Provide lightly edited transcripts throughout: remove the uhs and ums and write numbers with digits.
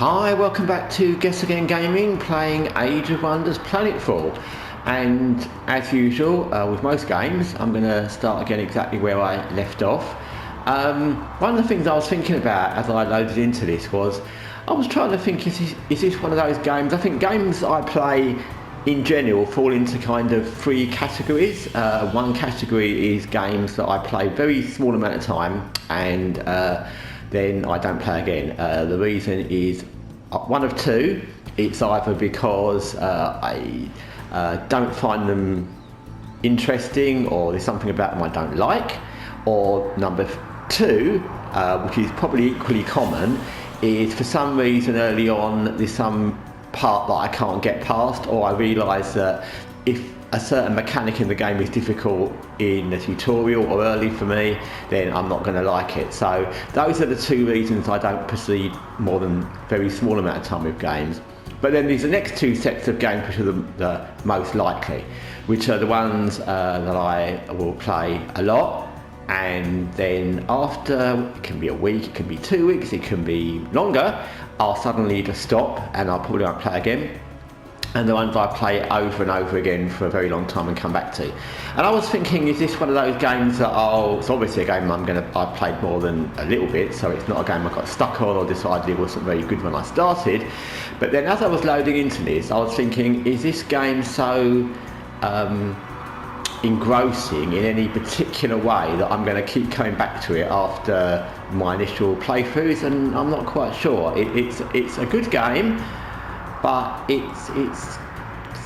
Hi, welcome back to Guessagaingaming, playing Age of Wonders Planetfall. And as usual, with most games, I'm going to start again exactly where I left off. One of the things I was thinking about as I loaded into this was, I was trying to think, is this one of those games? I think games I play in general fall into kind of three categories. One category is games that I play very small amount of time and then I don't play again. The reason is one of two. It's either because I don't find them interesting, or there's something about them I don't like, or number two, which is probably equally common, is for some reason early on there's some part that I can't get past, or I realise that if a certain mechanic in the game is difficult in the tutorial or early for me, then I'm not going to like it. So those are the two reasons I don't proceed more than very small amount of time with games. But then there's the next two sets of games which are the most likely, which are the ones that I will play a lot, and then after, it can be a week, it can be 2 weeks, it can be longer, I'll suddenly just stop and I'll probably won't play again. And the ones I play over and over again for a very long time and come back to. And I was thinking, is this one of those games that it's obviously a game I've played more than a little bit, so it's not a game I got stuck on or decided it wasn't very good when I started. But then as I was loading into this, I was thinking, is this game so engrossing in any particular way that I'm going to keep coming back to it after my initial playthroughs? And I'm not quite sure. It's a good game, but it's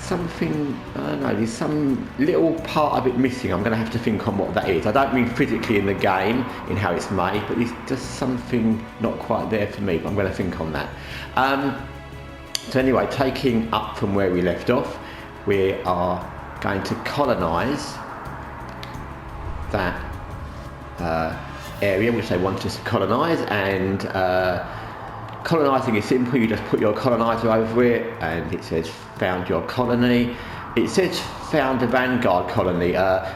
something, I don't know, there's some little part of it missing. I'm going to have to think on what that is. I don't mean physically in the game, in how it's made, but there's just something not quite there for me, but I'm going to think on that. So anyway, taking up from where we left off, we are going to colonise that area which they want us to colonise, and colonising is simple. You just put your coloniser over it and it says found your colony. It says found a vanguard colony.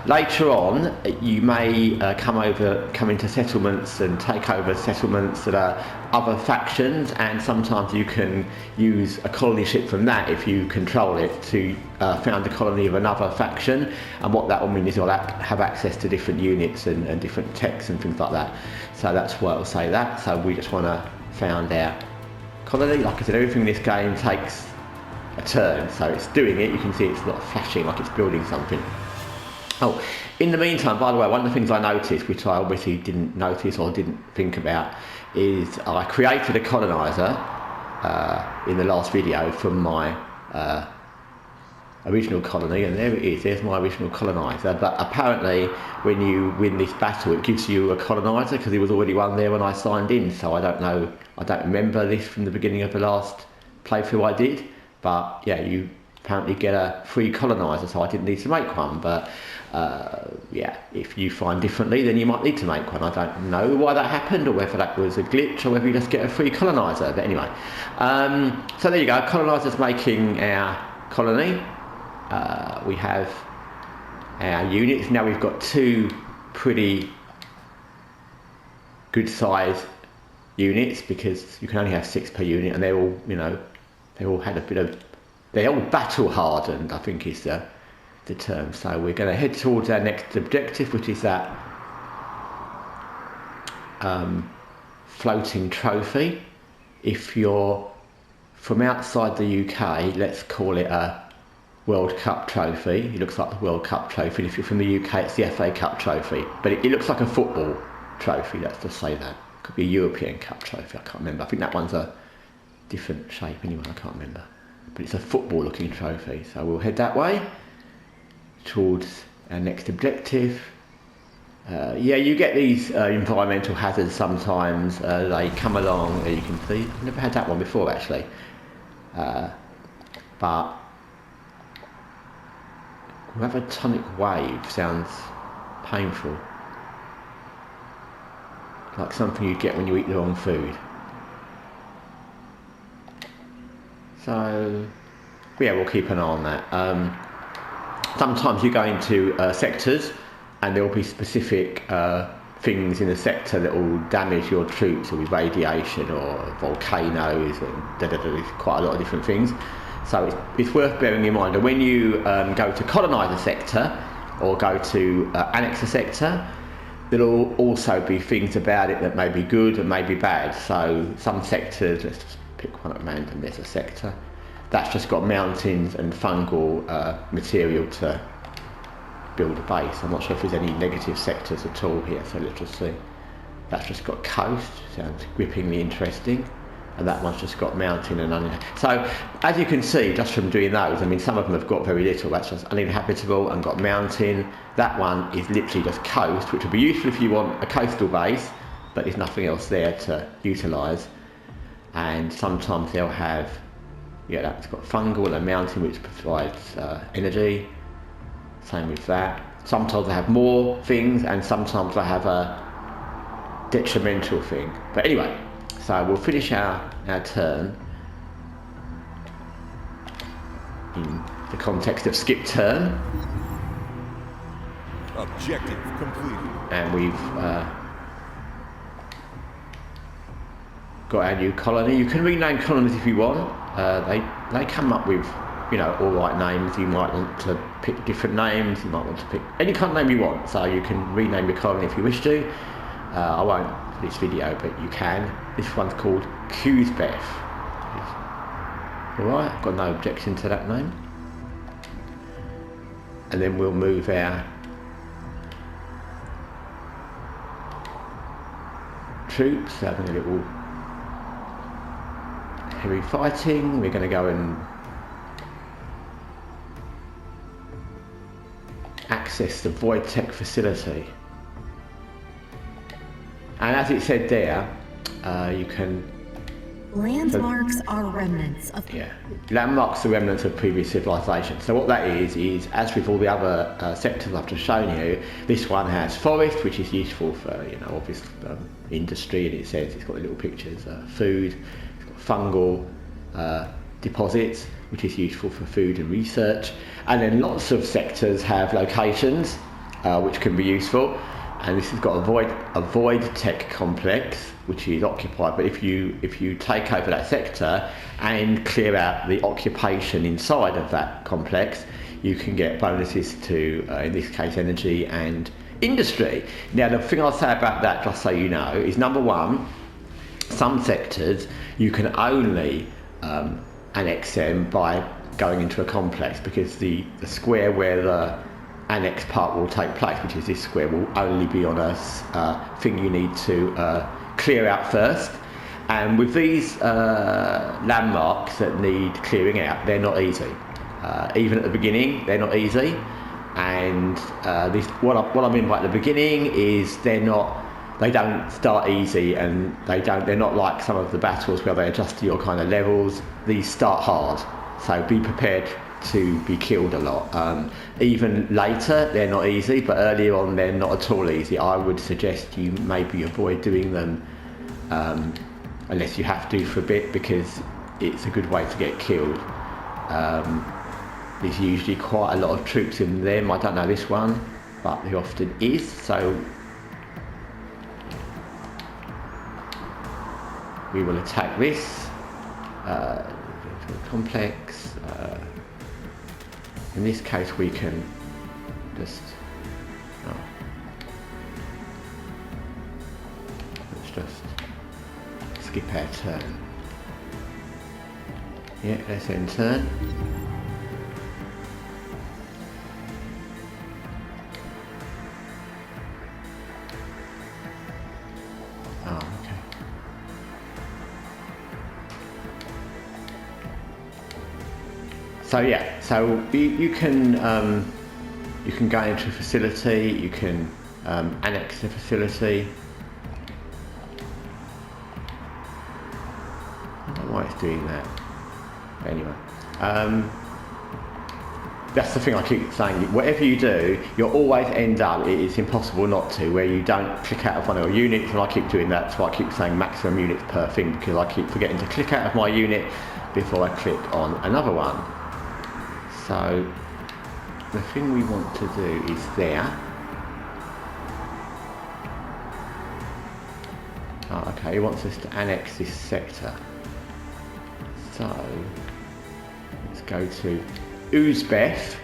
Later on you may come into settlements and take over settlements that are other factions, and sometimes you can use a colony ship from that, if you control it, to found a colony of another faction. And what that will mean is you'll have access to different units and different techs and things like that. So that's why I'll say that. So we just want to found our colony. Like I said, everything in this game takes a turn, so it's doing it. You can see it's not flashing like it's building something. Oh, in the meantime, by the way, one of the things I noticed, which I obviously didn't notice or didn't think about, is I created a coloniser in the last video from my original colony, and there it is, there's my original coloniser. But apparently when you win this battle it gives you a coloniser, because there was already one there when I signed in. So I don't know, I don't remember this from the beginning of the last playthrough I did, but yeah, you apparently get a free coloniser, so I didn't need to make one. But yeah, if you find differently, then you might need to make one. I don't know why that happened, or whether that was a glitch, or whether you just get a free coloniser. But anyway, so there you go, coloniser's making our colony. We have our units. Now we've got two pretty good size units, because you can only have 6 per unit, and they're all, you know, they all had a bit of, they're all battle hardened, I think is the term. So we're going to head towards our next objective, which is that floating trophy. If you're from outside the UK, let's call it a World Cup trophy. It looks like the World Cup trophy. If you're from the UK, it's the FA Cup trophy. But it looks like a football trophy, let's just say that. Could be a European Cup trophy, I can't remember. I think that one's a different shape anyway, I can't remember. But it's a football looking trophy. So we'll head that way towards our next objective. Yeah, you get these environmental hazards sometimes. They come along, you can see. I've never had that one before actually. But gravitonic wave sounds painful, like something you'd get when you eat the wrong food. So yeah, we'll keep an eye on that. Sometimes you go into sectors and there will be specific things in the sector that will damage your troops, or with radiation or volcanoes and quite a lot of different things. So it's worth bearing in mind. And when you go to colonise a sector or go to annex a sector, there'll also be things about it that may be good and may be bad. So some sectors, let's just pick one at random, there's a sector that's just got mountains and fungal material to build a base. I'm not sure if there's any negative sectors at all here, so let's just see. That's just got coast, sounds grippingly interesting, and that one's just got mountain and uninhabitable. So as you can see, just from doing those, I mean, some of them have got very little. That's just uninhabitable and got mountain. That one is literally just coast, which would be useful if you want a coastal base, but there's nothing else there to utilise. And sometimes they'll have, yeah, that's got fungal and a mountain, which provides energy. Same with that. Sometimes they have more things, and sometimes they have a detrimental thing. But anyway, so we'll finish our turn in the context of skip turn. Objective completed. And we've got our new colony. You can rename colonies if you want. They come up with, you know, all right names. You might want to pick different names. You might want to pick any kind of name you want. So you can rename your colony if you wish to. I won't for this video, but you can. This one's called Cusbeth. Alright, I've got no objection to that name. And then we'll move our troops, having a little heavy fighting. We're going to go and access the Void Tech facility. And as it said there, you can... Landmarks are remnants of... Yeah, landmarks are remnants of previous civilization. So what that is as with all the other sectors I've just shown you, this one has forest, which is useful for, you know, obvious industry, and it says it's got the little pictures, food, it's got fungal deposits, which is useful for food and research. And then lots of sectors have locations, which can be useful. And this has got a void tech complex, which is occupied. But if you take over that sector and clear out the occupation inside of that complex, you can get bonuses to, in this case, energy and industry. Now, the thing I'll say about that, just so you know, is number one, some sectors you can only annex them by going into a complex, because the square where the annex part will take place, which is this square, will only be on a thing you need to clear out first. And with these landmarks that need clearing out, they're not easy. Even at the beginning, they're not easy. And this, what I mean by at the beginning is they don't start easy, and they're not like some of the battles where they adjust to your kind of levels. These start hard, so be prepared to be killed a lot. Even later they're not easy, but earlier on they're not at all easy. I would suggest you maybe avoid doing them unless you have to for a bit, because it's a good way to get killed. There's usually quite a lot of troops in them. I don't know this one, but there often is. So we will attack this complex. In this case we can just, let's just skip our turn. Yeah, let's end turn. Oh, okay. So yeah, so you can go into a facility, you can annex the facility. I don't know why it's doing that. But anyway, that's the thing I keep saying. Whatever you do, you'll always end up, it's impossible not to, where you don't click out of one of your units, and I keep doing that. So I keep saying maximum units per thing, because I keep forgetting to click out of my unit before I click on another one. So the thing we want to do is there. Okay, he wants us to annex this sector. So let's go to Uzbek,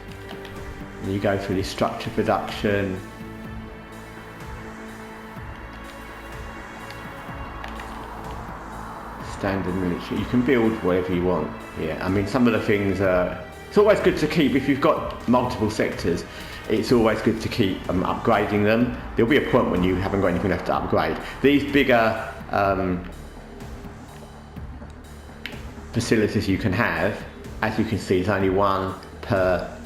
and you go through this structure production. Standard military. You can build whatever you want. Yeah, I mean, some of the things it's always good to keep, if you've got multiple sectors, it's always good to keep upgrading them. There'll be a point when you haven't got anything left to upgrade. These bigger facilities you can have, as you can see, there's only one per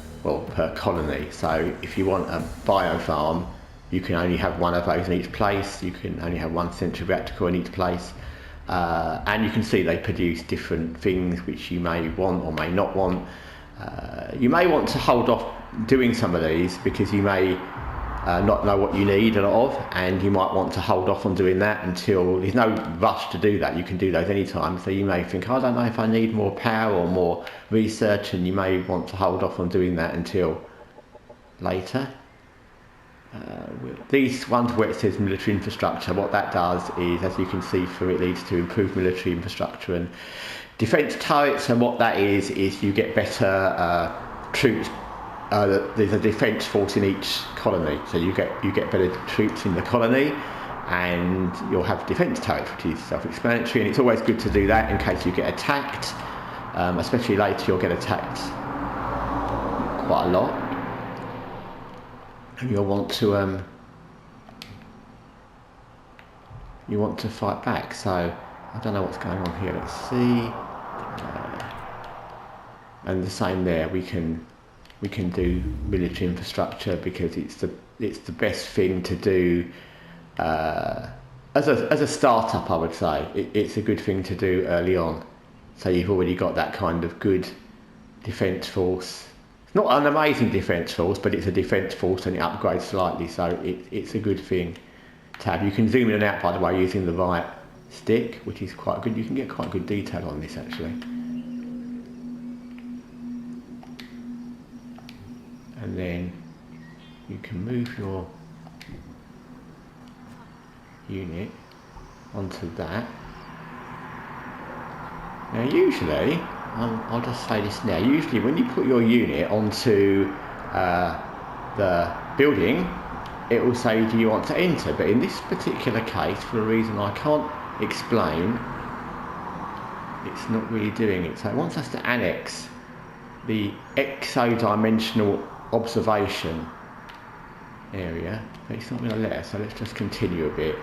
colony. So if you want a biofarm, you can only have one of those in each place. You can only have one central reactor in each place. And you can see they produce different things which you may want or may not want. You may want to hold off doing some of these because you may not know what you need a lot of, and you might want to hold off on doing that until there's no rush to do that. You can do those anytime. So you may think, I don't know if I need more power or more research, and you may want to hold off on doing that until later. These ones where it says military infrastructure, what that does is, as you can see through, it leads to improved military infrastructure and defence turrets, and what that is you get better troops. There's a defence force in each colony, so you get better troops in the colony, and you'll have defence turrets, which is self-explanatory, and it's always good to do that in case you get attacked, especially later. You'll get attacked quite a lot, and you'll want to fight back. So I don't know what's going on here. Let's see, and the same there. We can do military infrastructure because it's the best thing to do as a startup. I would say it's a good thing to do early on. So you've already got that kind of good defence force. It's not an amazing defence force, but it's a defence force and it upgrades slightly. So it's a good thing to have. You can zoom in and out, by the way, using the right stick, which is quite good. You can get quite good detail on this actually. And then you can move your unit onto that. Now usually, I'll just say this now, usually when you put your unit onto the building, it will say, do you want to enter? But in this particular case, for a reason I can't explain, it's not really doing it. So it wants us to annex the exodimensional observation area, but it's not going to let us, so let's just continue a bit.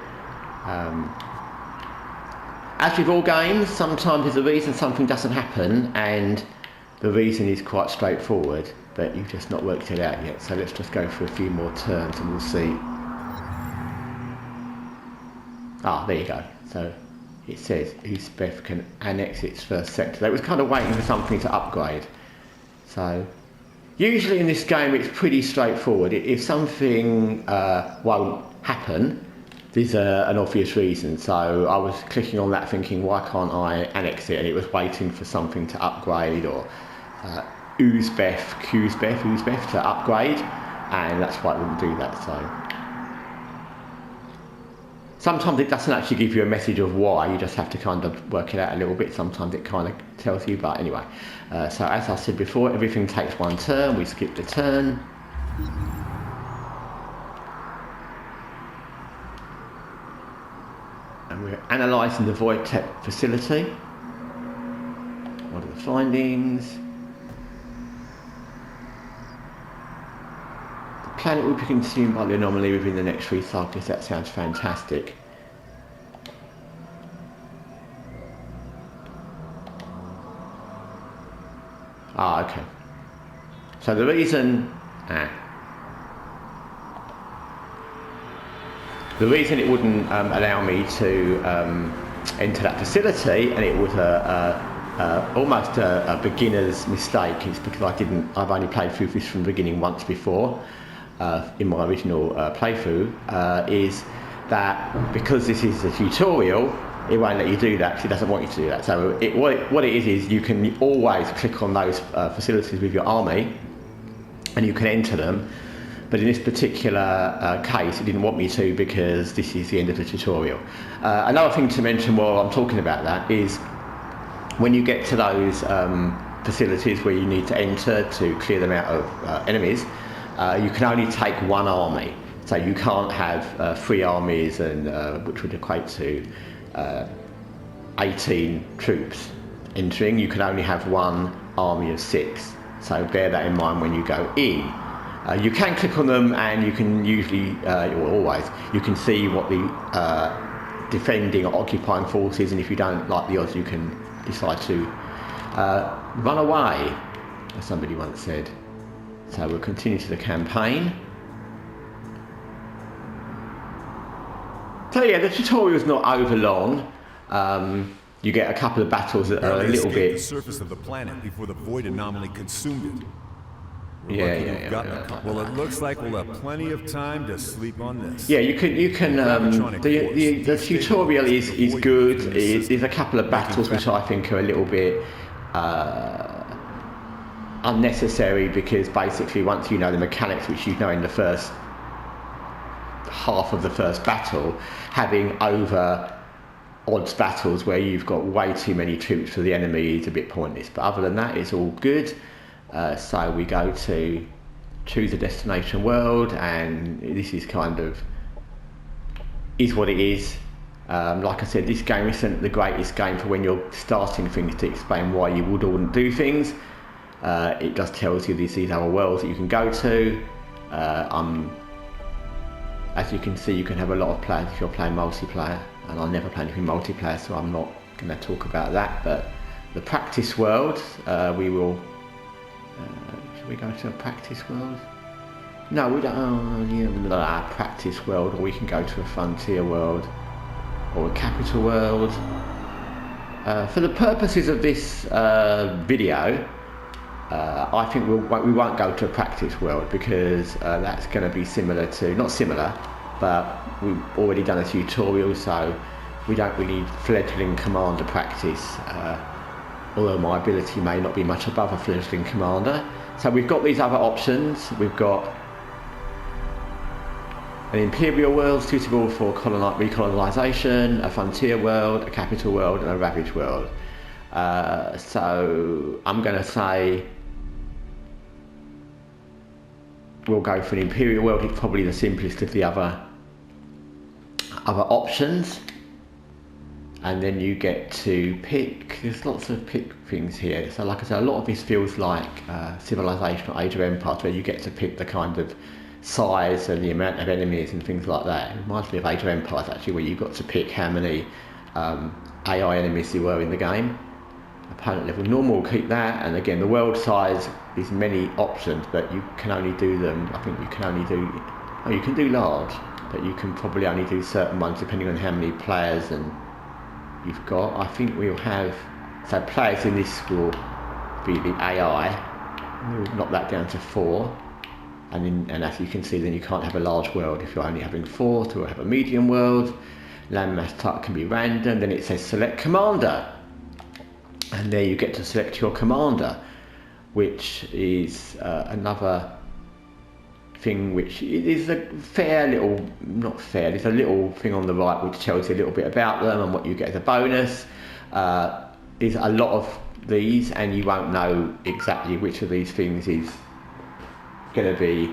As with all games, sometimes there's a reason something doesn't happen, and the reason is quite straightforward, but you've just not worked it out yet. So let's just go for a few more turns and we'll see. There you go. So it says Uzbek can annex its first sector. It was kind of waiting for something to upgrade. So usually in this game it's pretty straightforward. If something won't happen, there's an obvious reason. So I was clicking on that thinking, why can't I annex it? And it was waiting for something to upgrade, or Uzbek to upgrade, and that's why it wouldn't do that. So sometimes it doesn't actually give you a message of why, you just have to kind of work it out a little bit. Sometimes it kind of tells you, but anyway. So as I said before, everything takes one turn. We skip the turn. And we're analysing the Void Tech facility. What are the findings? The planet will be consumed by the anomaly within the next 3 cycles. That sounds fantastic. Okay. So the reason it wouldn't allow me to enter that facility, and it was almost a beginner's mistake, is because I've only played through this from the beginning once before in my original playthrough, is that because this is a tutorial, it won't let you do that because it doesn't want you to do that. So what it is you can always click on those facilities with your army and you can enter them. but in this particular case it didn't want me to, because this is the end of the tutorial. Another thing to mention while I'm talking about that is when you get to those facilities where you need to enter to clear them out of enemies, you can only take one army. So you can't have 3 armies, and which would equate to 18 troops entering. You can only have one army of 6. So bear that in mind when you go in. You can click on them, and you can usually, or always, you can see what the defending or occupying forces, and if you don't like the odds, you can decide to run away, as somebody once said. So we'll continue to the campaign. So yeah, the tutorial is not over long. You get a couple of battles that are a little bit. The surface of the planet before the void anomaly consumed it. Yeah. Well, it looks like we'll have plenty of time to sleep on this. Yeah, you can. The tutorial is good. There's a couple of battles which I think are a little bit unnecessary, because basically once you know the mechanics, which you know in the first half of the first battle, having over odds battles where you've got way too many troops for the enemy is a bit pointless. But other than that, it's all good. So we go to choose a destination world, and this is kind of is what it is. Like I said, this game isn't the greatest game for when you're starting things to explain why you would or wouldn't do things. It just tells you these other worlds that you can go to. As you can see, you can have a lot of players if you're playing multiplayer, and I never play anything multiplayer, so I'm not going to talk about that. But the practice world, we will. Should we go to a practice world? No, we don't. Oh, yeah, practice world, or we can go to a frontier world or a capital world. For the purposes of this video, I think we won't go to a practice world, because that's going to be similar to, not similar, but we've already done a tutorial, so we don't really need fledgling commander practice, although my ability may not be much above a fledgling commander. So we've got these other options. We've got an imperial world suitable for recolonisation, a frontier world, a capital world, and a ravage world. So I'm going to say we'll go for an imperial world. It's probably the simplest of the other options, and then you get to pick. There's lots of pick things here. So like I said, a lot of this feels like Civilization or Age of Empires, where you get to pick the kind of size and the amount of enemies and things like that. It reminds me of Age of Empires, actually, where you've got to pick how many AI enemies there were in the game. Opponent level normal, keep that, and again the world size is many options, but you can only do them, I think you can only do, you can do large, but you can probably only do certain ones depending on how many players and you've got. I think we'll have, so players in this will be the AI. We'll knock that down to 4, and as you can see, then you can't have a large world if you're only having 4, so we'll have a medium world. Landmass type can be random. Then it says select commander, and there you get to select your commander, which is another thing which is a fair little, not fair, there's a little thing on the right which tells you a little bit about them and what you get as a bonus. There's a lot of these, and you won't know exactly which of these things is going to be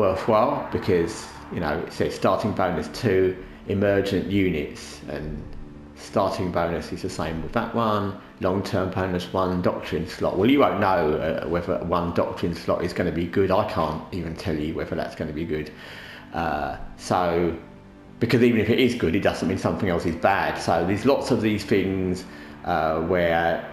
worthwhile, because it says starting bonus 2 emergent units, and starting bonus is the same with that one. Long-term bonus 1 doctrine slot. Well, you won't know whether 1 doctrine slot is going to be good. I can't even tell you whether that's going to be good. So, because even if it is good, it doesn't mean something else is bad. So there's lots of these things where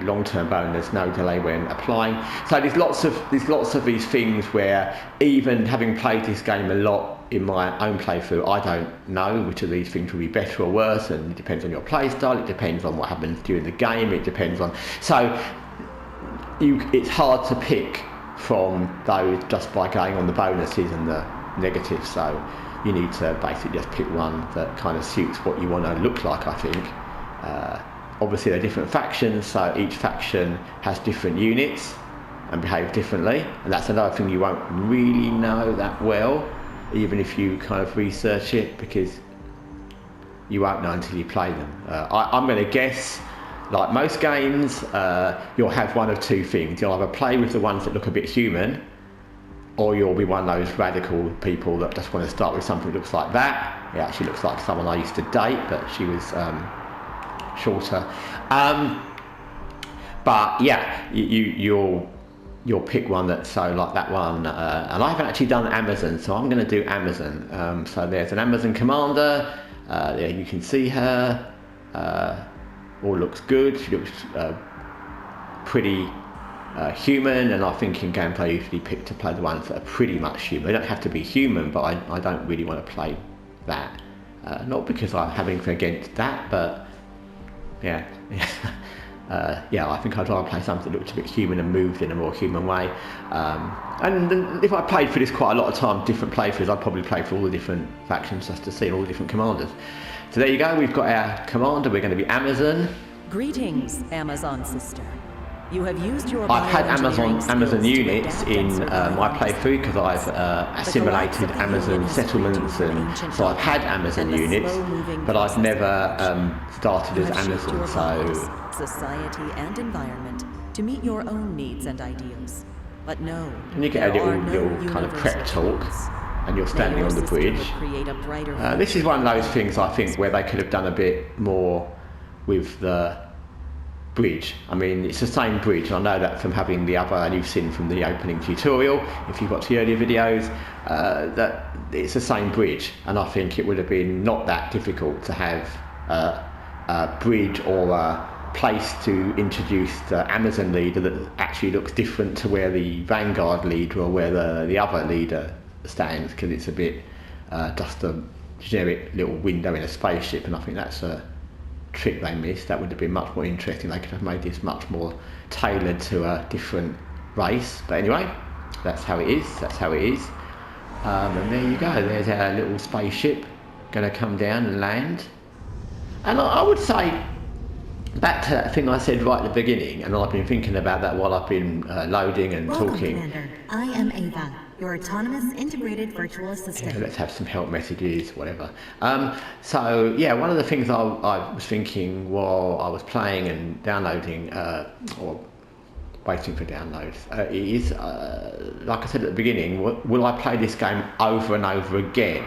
long-term bonus, no delay when applying. So there's lots of these things where, even having played this game a lot in my own playthrough, I don't know which of these things will be better or worse, and it depends on your play style, it depends on what happens during the game, it depends on, so it's hard to pick from those just by going on the bonuses and the negatives. So you need to basically just pick one that kind of suits what you want to look like, I think. Obviously they're different factions, so each faction has different units. and behave differently, and that's another thing you won't really know that well, even if you kind of research it, because you won't know until you play them. I'm going to guess, like most games, you'll have one of two things. You'll either play with the ones that look a bit human, or you'll be one of those radical people that just want to start with something that looks like that. It actually looks like someone I used to date, but she was shorter. But yeah, you'll pick one that's so like that one. And I haven't actually done Amazon, so I'm going to do Amazon. So there's an Amazon commander. There you can see her. All looks good. She looks pretty human, and I think in gameplay I usually pick to play the ones that are pretty much human. They don't have to be human, but I don't really want to play that. Not because I have anything against that, but yeah. Yeah, I think I'd rather play something that looked a bit human and moved in a more human way. And if I played for this quite a lot of time, different playthroughs, I'd probably play for all the different factions just to see all the different commanders. So there you go, we've got our commander. We're going to be Amazon. Greetings, Amazon sister. You have used your I've had Amazon units in my playthrough because I've assimilated Amazon settlements, and so I've had Amazon units, but I've never started as Amazon. So society and environment to meet your own needs and ideals. But no, and you get a little kind of prep talk, and you're standing on the bridge. This is one of those things I think where they could have done a bit more with the bridge. I mean, it's the same bridge. I know that from having the other, and you've seen from the opening tutorial, if you've watched the earlier videos, that it's the same bridge, and I think it would have been not that difficult to have a bridge or a place to introduce the Amazon leader that actually looks different to where the Vanguard leader or where the other leader stands, because it's a bit just a generic little window in a spaceship, and I think that's a trick they missed. That would have been much more interesting. They could have made this much more tailored to a different race, but anyway, that's how it is. And there you go, there's our little spaceship going to come down and land. And I would say, back to that thing I said right at the beginning, and I've been thinking about that while I've been loading and Welcome, talking. Commander. I am Ava, your autonomous integrated virtual assistant. Okay, let's have some help messages, whatever. So yeah, one of the things I was thinking while I was playing and downloading, or waiting for downloads, is, like I said at the beginning, will I play this game over and over again?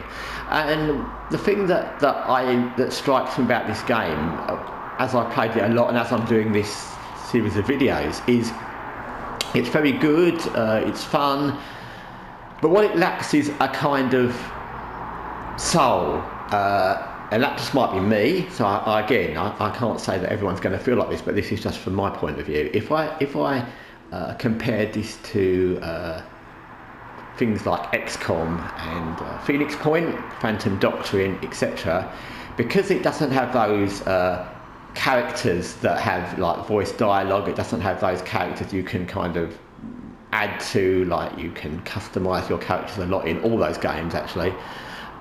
And the thing that strikes me about this game, as I played it a lot and as I'm doing this series of videos, is it's very good, it's fun, but what it lacks is a kind of soul, and that just might be me. So I can't say that everyone's going to feel like this, but this is just from my point of view. If I compared this to things like XCOM and Phoenix Point, Phantom Doctrine, etc., because it doesn't have those characters that have like voice dialogue, it doesn't have those characters you can kind of add to, like you can customize your characters a lot in all those games actually,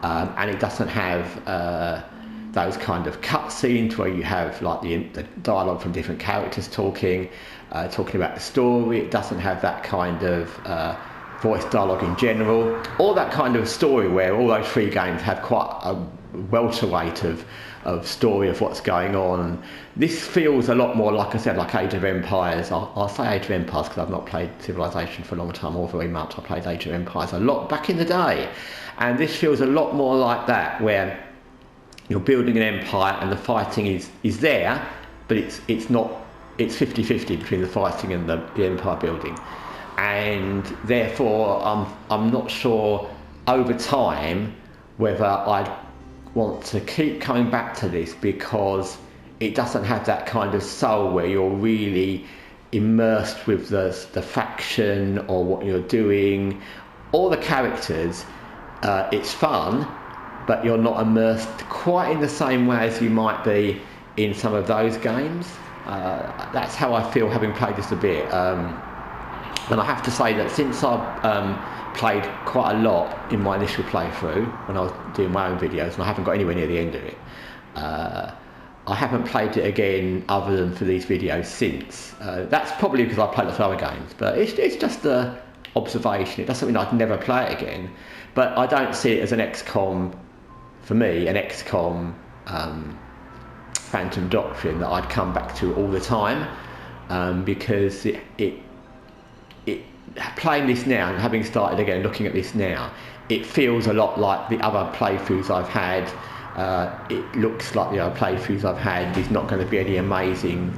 and it doesn't have those kind of cutscenes where you have like the dialogue from different characters talking about the story. It doesn't have that kind of voice dialogue in general, or that kind of story where all those three games have quite a welterweight of story of what's going on. This feels a lot more, like I said, like Age of Empires. I'll say Age of Empires because I've not played Civilization for a long time or very much. I played Age of Empires a lot back in the day, and this feels a lot more like that, where you're building an empire and the fighting is there, but it's 50-50 between the fighting and the empire building, and therefore I'm not sure over time whether I'd want to keep coming back to this, because it doesn't have that kind of soul where you're really immersed with the faction or what you're doing or the characters. It's fun, but you're not immersed quite in the same way as you might be in some of those games. That's how I feel having played this a bit, and I have to say that since I've played quite a lot in my initial playthrough when I was doing my own videos, and I haven't got anywhere near the end of it, I haven't played it again other than for these videos since. That's probably because I played lots of other games, but it's just a observation. It doesn't mean I'd never play it again, but I don't see it as an XCOM, for me, an XCOM Phantom Doctrine that I'd come back to all the time, because it playing this now and having started again looking at this now, it feels a lot like the other playthroughs I've had. It looks like the other playthroughs I've had. There's not going to be any amazing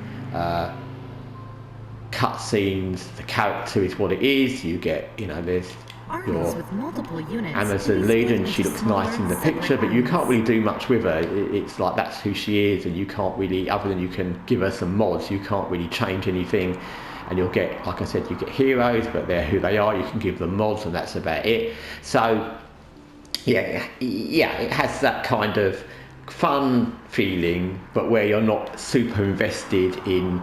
cutscenes. The character is what it is. You get, there's Armies with multiple units. Amazon lead, and she looks nice in the picture, but you can't really do much with her. It's like that's who she is, and you can't really, other than you can give her some mods, you can't really change anything. And you'll get, like I said, you get heroes, but they're who they are. You can give them mods, and that's about it. So yeah, it has that kind of fun feeling, but where you're not super invested in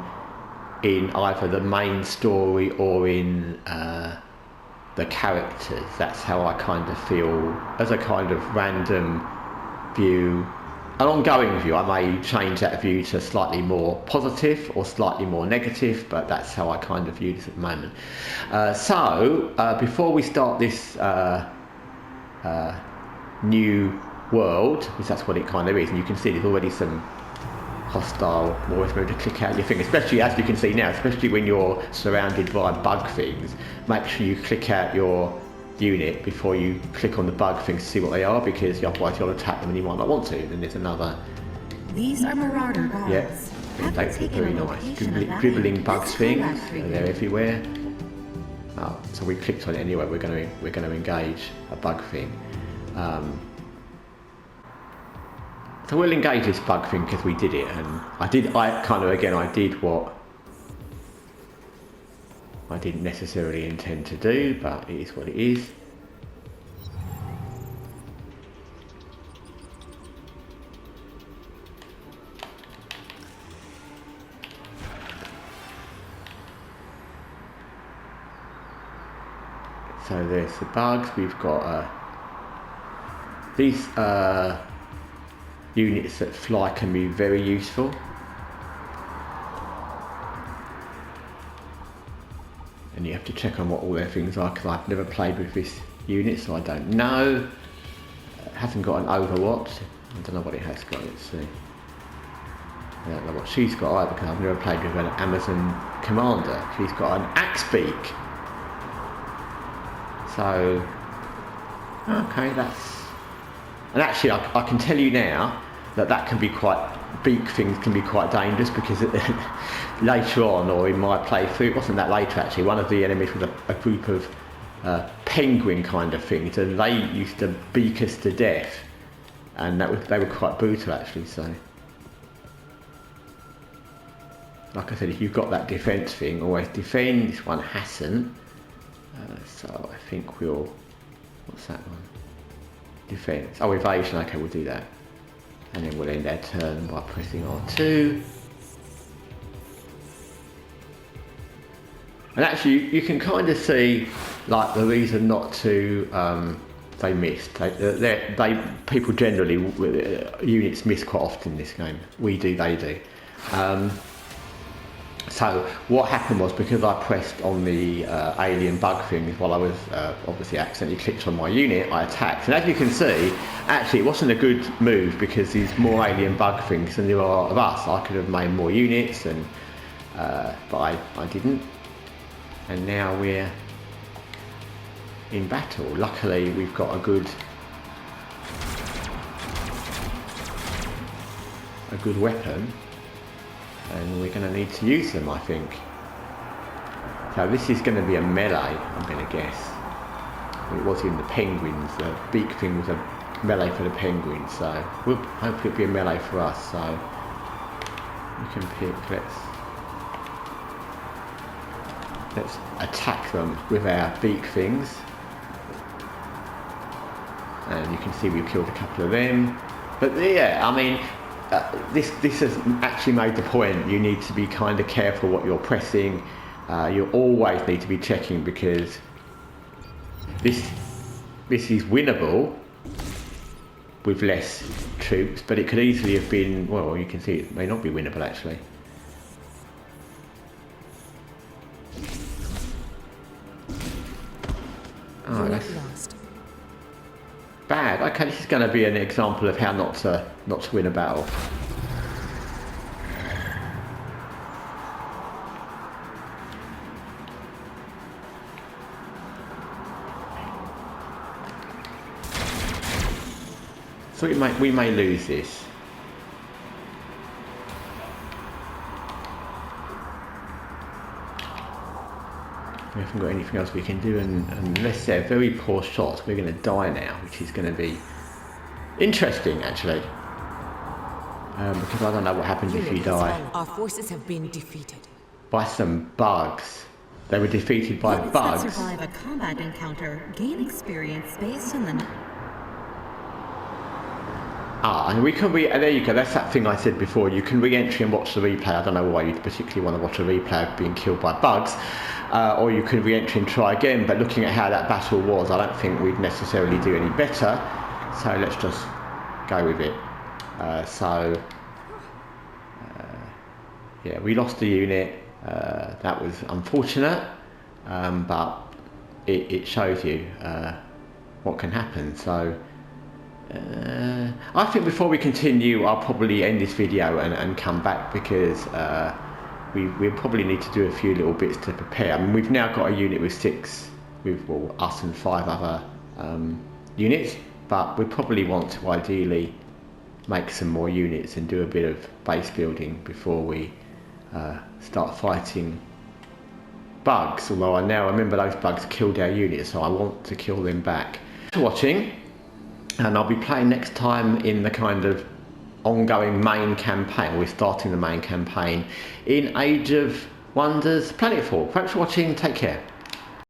either the main story or in the characters. That's how I kind of feel as a kind of random view. An ongoing view, I may change that view to slightly more positive or slightly more negative, but that's how I kind of view this at the moment. So before we start this new world, because that's what it kind of is, and you can see there's already some hostile, always remember to click out your thing, especially as you can see now, especially when you're surrounded by bug things. Make sure you click out your unit before you click on the bug things to see what they are, because otherwise you'll attack them and you might not want to. Then there's another. These are Marauder guards. Yeah, they look very nice. Dribbling bugs things, they're everywhere. Oh, so we clicked on it anyway. We're going to engage a bug thing. So we'll engage this bug thing because we did it, and I did what I didn't necessarily intend to do, but it is what it is. So there's the bugs. We've got these units that fly can be very useful. And you have to check on what all their things are, because I've never played with this unit, so I don't know. It hasn't got an Overwatch. I don't know what it has got. Let's see. I don't know what she's got either, because I've never played with an Amazon Commander. She's got an axe beak. So, okay, that's... And actually, I can tell you now that can be beak things can be quite dangerous, because later on, or in my playthrough, it wasn't that later actually, one of the enemies was a group of penguin kind of things, and they used to beak us to death, and they were quite brutal actually. So, like I said, if you've got that defense thing, always defend. This one hasn't, so I think we'll... What's that one? Defense. Oh, evasion. Okay, we'll do that. And then we'll end our turn by pressing R2. And actually, you can kind of see, like, the reason not to. They missed. People generally, units miss quite often in this game. We do, they do. So what happened was, because I pressed on the alien bug things while I was obviously accidentally clicked on my unit, I attacked. And as you can see, actually it wasn't a good move, because there's more alien bug things than there are of us. I could have made more units, and but I didn't. And now we're in battle. Luckily we've got a good weapon, and we're going to need to use them, I think. So this is going to be a melee, I'm going to guess. It was in the penguins. The beak thing was a melee for the penguins, so we'll hopefully it'll be a melee for us. So we can pick. Let's attack them with our beak things. And you can see we've killed a couple of them. But yeah, I mean, this has actually made the point. You need to be kind of careful what you're pressing. You always need to be checking, because this is winnable, with less troops, but it could easily have been, well, you can see it may not be winnable actually. Oh, that's Lost. bad. Okay, this is going to be an example of how not to win a battle. So we may lose this. We haven't got anything else we can do, and unless they're very poor shots, we're going to die now, which is going to be interesting actually. Because I don't know what happens if you die. Our forces have been defeated. By some bugs. They were defeated by Units bugs. that survive a combat encounter gain experience based on the... And we can there you go, that's that thing I said before, you can re-entry and watch the replay. I don't know why you'd particularly want to watch a replay of being killed by bugs, or you can re-entry and try again, but looking at how that battle was, I don't think we'd necessarily do any better, so let's just go with it. Yeah, we lost the unit, that was unfortunate, but it shows you what can happen. So I think before we continue, I'll probably end this video and come back, because we probably need to do a few little bits to prepare. I mean, we've now got a unit with 6, with us and 5 other units, but we probably want to ideally make some more units and do a bit of base building before we start fighting bugs. Although I now remember those bugs killed our units, so I want to kill them back. Thanks for watching. And I'll be playing next time in the kind of ongoing main campaign. We're starting the main campaign in Age of Wonders Planetfall. Thanks for watching, take care.